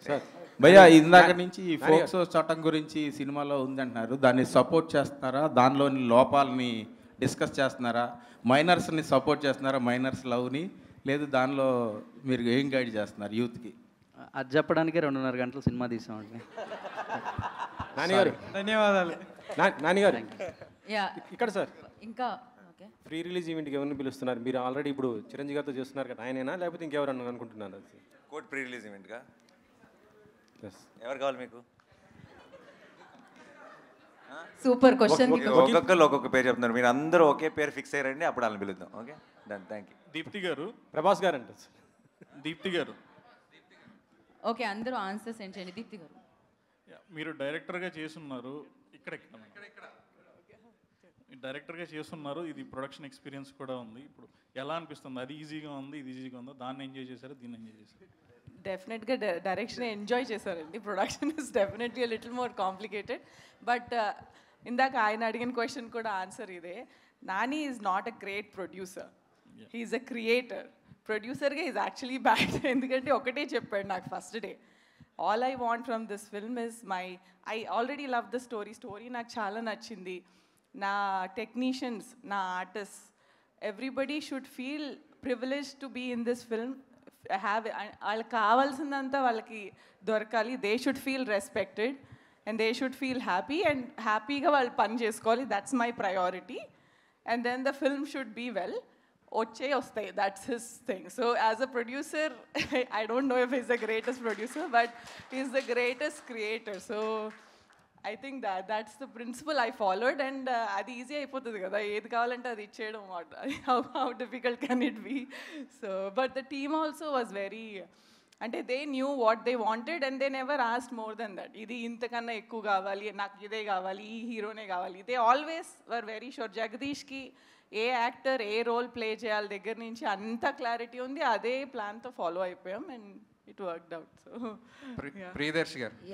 Sir భయ్యా ఇందాక నుంచి ఈ ఫోక్సో చట్టం గురించి సినిమాలో ఉందంటున్నారు, దాన్ని సపోర్ట్ చేస్తున్నారా? దానిలోని లోపాలని డిస్కస్ చేస్తున్నారా? మైనర్స్ని సపోర్ట్ చేస్తున్నారా? మైనర్స్ లవ్ని లేదు దానిలో మీరు ఏం గైడ్ చేస్తున్నారు యూత్కి? అది చెప్పడానికి 2.5 గంటలు సినిమా తీసామండి. నానిగారు ధన్యవాదాలు. నానిగారు యా ఇక్కడ సార్ ఇంకా ఓకే. ప్రీ రిలీజ్ ఈవెంట్కి ఎవరిని పిలుస్తున్నారు? మీరు ఆల్రెడీ ఇప్పుడు చిరంజీవి గారితో చేస్తున్నారు కదా, ఆయనేనా లేకపోతే ఇంకెవరన్నా అనుకుంటున్నారు? అది కోర్ట్ ప్రీ రిలీజ్ ఈవెంట్గా ఎస్. ఎవరు కావాలి మీకు? Super question. ఒక్కొక్కరు ఒక్కొక్క పేరు చెప్తున్నారు, మీరు అందరూ ఒకే పేరు ఫిక్స్ అయ్యారండి, అప్పుడు వాళ్ళని పిలుద్దాం. Okay done, thank you. Deepti garu, Prabhas గారు అంటారు సార్. దీప్తి గారు, ఓకే అందరూ ఆన్సర్ సెండ్ చేయండి. దీప్తి గారు, మీరు డైరెక్టర్గా చేస్తున్నారు, ఇక్కడ డైరెక్టర్గా చేస్తున్నారు, ఇది ప్రొడక్షన్ ఎక్స్పీరియన్స్ కూడా ఉంది. ఇప్పుడు ఎలా అనిపిస్తుంది? అది ఈజీగా ఉంది, ఇది ఈజీగా ఉందా? దాన్ని ఎంజాయ్ చేశారు, దీన్ని ఎంజాయ్ చేశారు? డెఫినెట్గా డైరెక్షన్ ఎంజాయ్ చేశారండి. Production is definitely little more complicated. But ఇందాక ఆయన అడిగిన క్వశ్చన్ కూడా ఆన్సర్ ఇదే. Nani is not a great producer, he is a creator. ప్రొడ్యూసర్గా ఈజ్ యాక్చువల్లీ బ్యాడ్. ఎందుకంటే ఒకటే చెప్పాడు నాకు first day, all I want from this film is I already love the story నాకు చాలా నచ్చింది. నా టెక్నీషియన్స్, నా artist, everybody should feel privilege to be in this film. వాళ్ళకి కావాల్సిందంతా వాళ్ళకి దొరకాలి. They should feel respected and they should feel happy and హ్యాపీగా వాళ్ళు పని చేసుకోవాలి. That's my priority. And then the film should be well. వస్తాయి, that's his thing. So as a producer I don't know if is the greatest producer but is the greatest creator. So I think that's the principle I followed and అది easy అయిపోతుంది కదా, ఏది కావాలంటే అది ఇచ్చేయడం. how difficult can it be? So but the team also was very, అంటే they knew what they wanted and they never asked more than that. ఇది ఇంతకన్నా ఎక్కువ కావాలి, నాకు ఇదే కావాలి, ఈ హీరోనే కావాలి. they always were very sure. జగదీష్కి ఏ యాక్టర్ ఏ రోల్ ప్లే చేయాలి దగ్గర నుంచి అంత క్లారిటీ ఉంది. అదే ప్లాన్తో ఫాలో అయిపోయాం and it worked out. So Priyadarshi గారు